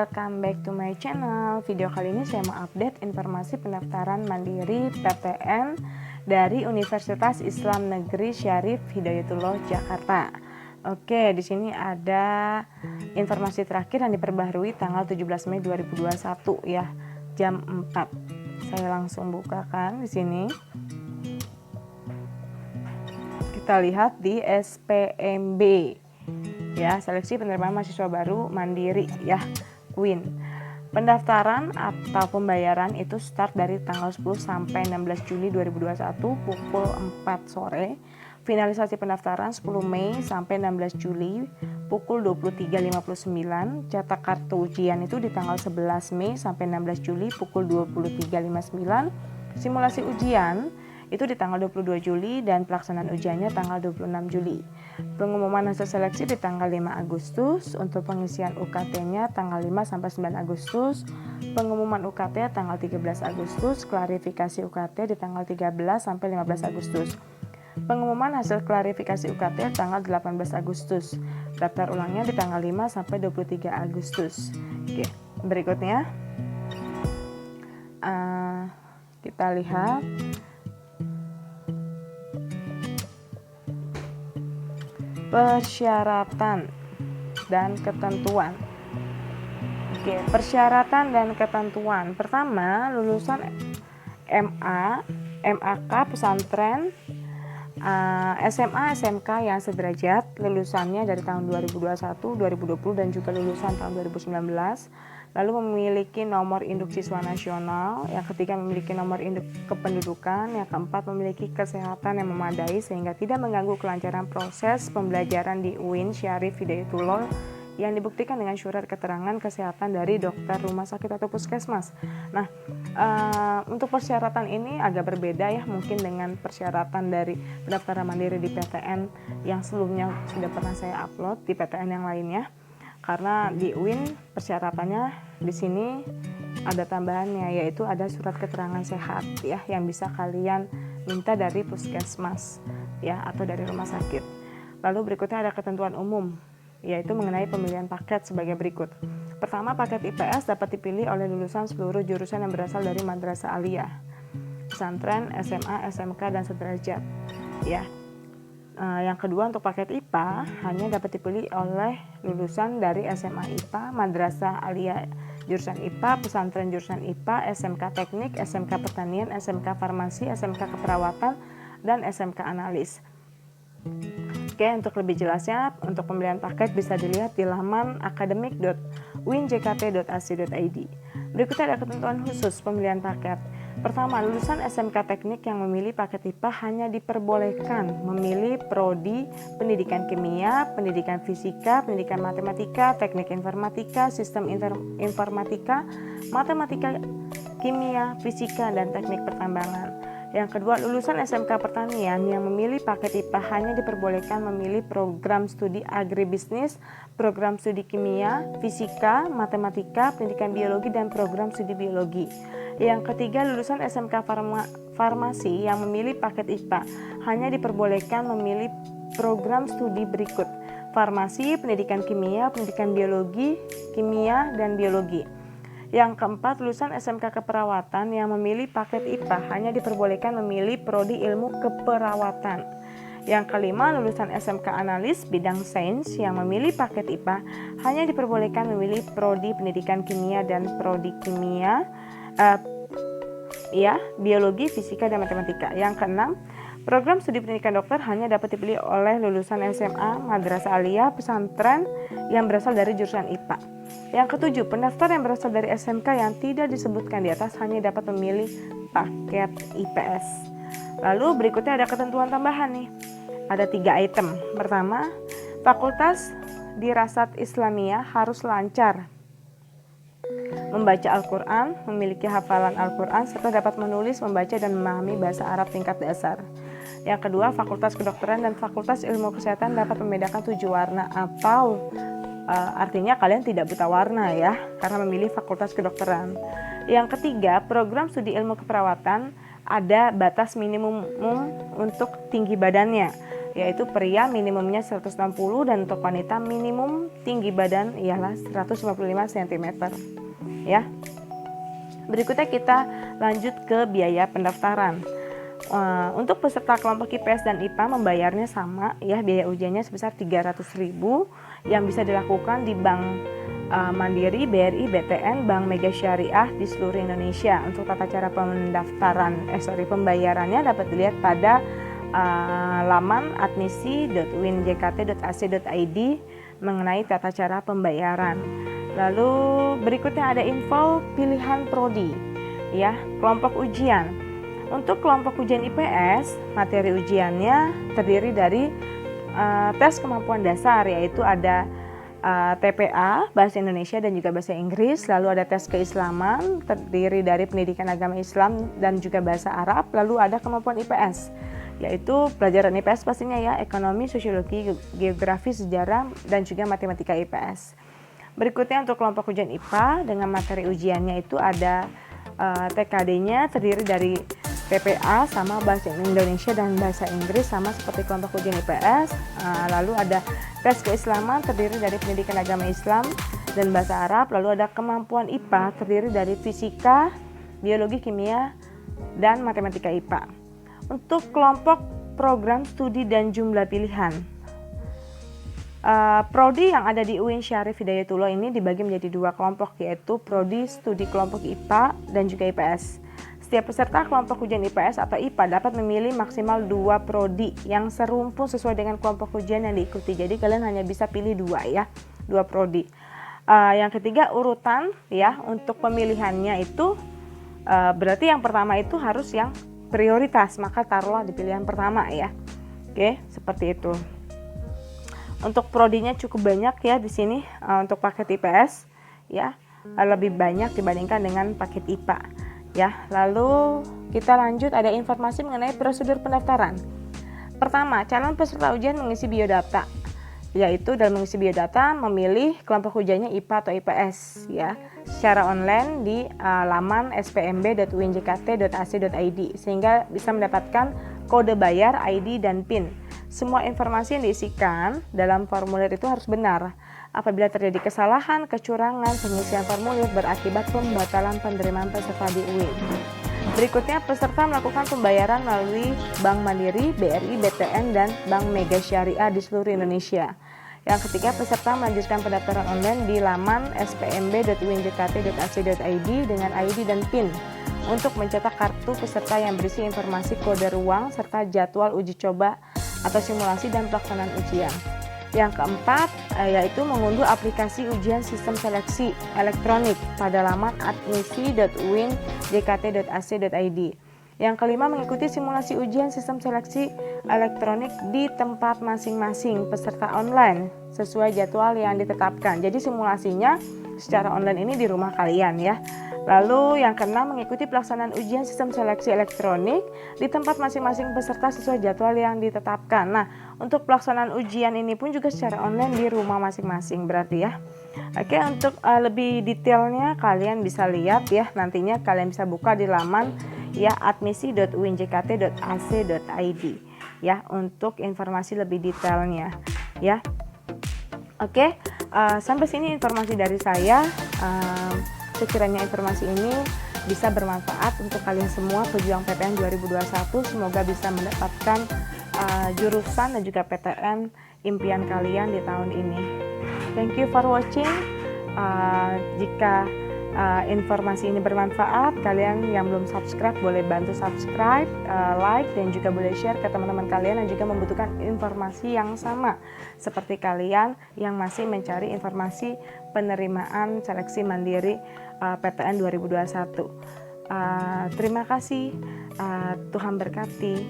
welcome back to my channel. Video kali ini saya mau update informasi pendaftaran mandiri PTN dari Universitas Islam Negeri Syarif Hidayatullah Jakarta. Oke, di sini ada informasi terakhir yang diperbaharui tanggal 17 Mei 2021 ya, jam 4. Saya langsung bukakan di sini. Kita lihat di SPMB. Ya, seleksi penerimaan mahasiswa baru mandiri ya, UIN. Pendaftaran atau pembayaran itu start dari tanggal 10 sampai 16 Juli 2021 pukul 4 sore. Finalisasi pendaftaran 10 Mei sampai 16 Juli pukul 23.59. Cetak kartu ujian itu di tanggal 11 Mei sampai 16 Juli pukul 23.59. Simulasi ujian itu di tanggal 22 Juli dan pelaksanaan ujiannya tanggal 26 Juli. Pengumuman hasil seleksi di tanggal 5 Agustus, untuk pengisian UKT-nya tanggal 5 sampai 9 Agustus, pengumuman UKT tanggal 13 Agustus, klarifikasi UKT di tanggal 13 sampai 15 Agustus. Pengumuman hasil klarifikasi UKT tanggal 18 Agustus. Daftar ulangnya di tanggal 5 sampai 23 Agustus. Oke, berikutnya kita lihat persyaratan dan ketentuan. Oke, persyaratan dan ketentuan. Pertama, lulusan MA, MAK, pesantren, SMA, SMK yang sederajat, lulusannya dari tahun 2021, 2020 dan juga lulusan tahun 2019. Lalu memiliki nomor induk siswa nasional, yang ketiga memiliki nomor induk kependudukan, yang keempat memiliki kesehatan yang memadai sehingga tidak mengganggu kelancaran proses pembelajaran di UIN Syarif Hidayatullah yang dibuktikan dengan surat keterangan kesehatan dari dokter rumah sakit atau puskesmas. Nah, untuk persyaratan ini agak berbeda ya mungkin dengan persyaratan dari pendaftaran mandiri di PTN yang sebelumnya sudah pernah saya upload di PTN yang lainnya. Karena di UIN persyaratannya di sini ada tambahannya, yaitu ada surat keterangan sehat ya yang bisa kalian minta dari puskesmas ya atau dari rumah sakit. Lalu berikutnya ada ketentuan umum, yaitu mengenai pemilihan paket sebagai berikut. Pertama, paket IPS dapat dipilih oleh lulusan seluruh jurusan yang berasal dari madrasah aliyah, pesantren, SMA, SMK dan sederajat ya. Yang kedua, untuk paket IPA hanya dapat dipilih oleh lulusan dari SMA IPA, madrasah aliyah jurusan IPA, pesantren jurusan IPA, SMK teknik, SMK pertanian, SMK farmasi, SMK keperawatan, dan SMK analis. Oke, untuk lebih jelasnya untuk pemilihan paket bisa dilihat di laman academic.uinjkt.ac.id. Berikutnya ada ketentuan khusus pemilihan paket. Pertama, lulusan SMK teknik yang memilih paket IPA hanya diperbolehkan memilih prodi pendidikan kimia, pendidikan fisika, pendidikan matematika, teknik informatika, sistem informatika, matematika, kimia, fisika, dan teknik pertambangan. Yang kedua, lulusan SMK pertanian yang memilih paket IPA hanya diperbolehkan memilih program studi agribisnis, program studi kimia, fisika, matematika, pendidikan biologi, dan program studi biologi. Yang ketiga, lulusan SMK farmasi yang memilih paket IPA hanya diperbolehkan memilih program studi berikut: farmasi, pendidikan kimia, pendidikan biologi, kimia, dan biologi. Yang keempat, lulusan SMK keperawatan yang memilih paket IPA hanya diperbolehkan memilih prodi ilmu keperawatan. Yang kelima, lulusan SMK analis bidang sains yang memilih paket IPA hanya diperbolehkan memilih prodi pendidikan kimia dan prodi kimia, biologi, fisika, dan matematika. Yang keenam, program studi pendidikan dokter hanya dapat dipilih oleh lulusan SMA, madrasah aliyah, pesantren yang berasal dari jurusan IPA. Yang ketujuh, pendaftar yang berasal dari SMK yang tidak disebutkan di atas hanya dapat memilih paket IPS. Lalu berikutnya ada ketentuan tambahan nih. Ada 3 item. Pertama, fakultas dirasat Islamiyah harus lancar membaca Al-Quran, memiliki hafalan Al-Quran, serta dapat menulis, membaca, dan memahami bahasa Arab tingkat dasar. Yang kedua, fakultas kedokteran dan fakultas ilmu kesehatan dapat membedakan 7 warna atau artinya kalian tidak buta warna ya, karena memilih fakultas kedokteran. Yang ketiga, program studi ilmu keperawatan ada batas minimum untuk tinggi badannya. yaitu pria minimumnya 160 dan untuk wanita minimum tinggi badan ialah 155 cm ya. Berikutnya kita lanjut ke biaya pendaftaran. Untuk peserta kelompok IPS dan IPA membayarnya sama ya, biaya ujiannya sebesar 300.000 yang bisa dilakukan di Bank Mandiri, BRI, BTN, Bank Mega Syariah di seluruh Indonesia. Untuk tata cara pembayarannya dapat dilihat pada laman admisi.uinjkt.ac.id mengenai tata cara pembayaran. Lalu berikutnya ada info pilihan prodi ya, kelompok ujian. Untuk kelompok ujian IPS, materi ujiannya terdiri dari tes kemampuan dasar, yaitu ada TPA, Bahasa Indonesia dan juga Bahasa Inggris. Lalu ada tes keislaman, terdiri dari pendidikan agama Islam dan juga Bahasa Arab. Lalu ada kemampuan IPS, yaitu pelajaran IPS pastinya ya, ekonomi, sosiologi, geografi, sejarah, dan juga matematika IPS. Berikutnya untuk kelompok ujian IPA dengan materi ujiannya itu ada TKD-nya terdiri dari TPA sama Bahasa Indonesia dan Bahasa Inggris sama seperti kelompok ujian IPS. Lalu ada tes keislaman terdiri dari pendidikan agama Islam dan Bahasa Arab. Lalu ada kemampuan IPA terdiri dari fisika, biologi, kimia, dan matematika IPA. Untuk kelompok program studi dan jumlah pilihan, prodi yang ada di UIN Syarif Hidayatullah ini dibagi menjadi dua kelompok, yaitu prodi studi kelompok IPA dan juga IPS. Setiap peserta kelompok ujian IPS atau IPA dapat memilih maksimal 2 prodi yang serumpun sesuai dengan kelompok ujian yang diikuti. Jadi kalian hanya bisa pilih 2 ya, 2 prodi. Yang ketiga urutan ya, untuk pemilihannya itu berarti yang pertama itu harus yang prioritas, maka taruhlah di pilihan pertama ya. Oke, seperti itu. Untuk prodinya cukup banyak ya di sini untuk paket IPS ya, lebih banyak dibandingkan dengan paket IPA. Ya, lalu kita lanjut, ada informasi mengenai prosedur pendaftaran. Pertama, calon peserta ujian mengisi biodata, yaitu dalam mengisi biodata memilih kelompok ujiannya IPA atau IPS ya, secara online di laman spmb.uinjkt.ac.id sehingga bisa mendapatkan kode bayar, ID, dan PIN. Semua informasi yang diisikan dalam formulir itu harus benar. Apabila terjadi kesalahan, kecurangan, pengisian formulir berakibat pembatalan penerimaan peserta di UIN. Berikutnya, peserta melakukan pembayaran melalui Bank Mandiri, BRI, BTN, dan Bank Mega Syariah di seluruh Indonesia. Yang ketiga, peserta melanjutkan pendaftaran online di laman spmb.uinjkt.ac.id dengan ID dan PIN untuk mencetak kartu peserta yang berisi informasi kode ruang serta jadwal uji coba atau simulasi dan pelaksanaan ujian. Yang keempat, yaitu mengunduh aplikasi ujian sistem seleksi elektronik pada laman admisi.uinjkt.ac.id. Yang kelima, mengikuti simulasi ujian sistem seleksi elektronik di tempat masing-masing peserta online sesuai jadwal yang ditetapkan. Jadi simulasinya secara online ini di rumah kalian ya. Lalu yang keenam, mengikuti pelaksanaan ujian sistem seleksi elektronik di tempat masing-masing peserta sesuai jadwal yang ditetapkan. Nah, untuk pelaksanaan ujian ini pun juga secara online di rumah masing-masing berarti ya. Oke, untuk lebih detailnya kalian bisa lihat ya, nantinya kalian bisa buka di laman ya admisi.uinjkt.ac.id ya untuk informasi lebih detailnya ya. Oke, sampai sini informasi dari saya. Sekiranya informasi ini bisa bermanfaat untuk kalian semua pejuang PTN 2021, semoga bisa mendapatkan jurusan dan juga PTN impian kalian di tahun ini. Thank you for watching. Jika informasi ini bermanfaat, kalian yang belum subscribe boleh bantu subscribe, like, dan juga boleh share ke teman-teman kalian yang juga membutuhkan informasi yang sama seperti kalian yang masih mencari informasi penerimaan seleksi mandiri PTN 2021. Terima kasih, Tuhan berkati.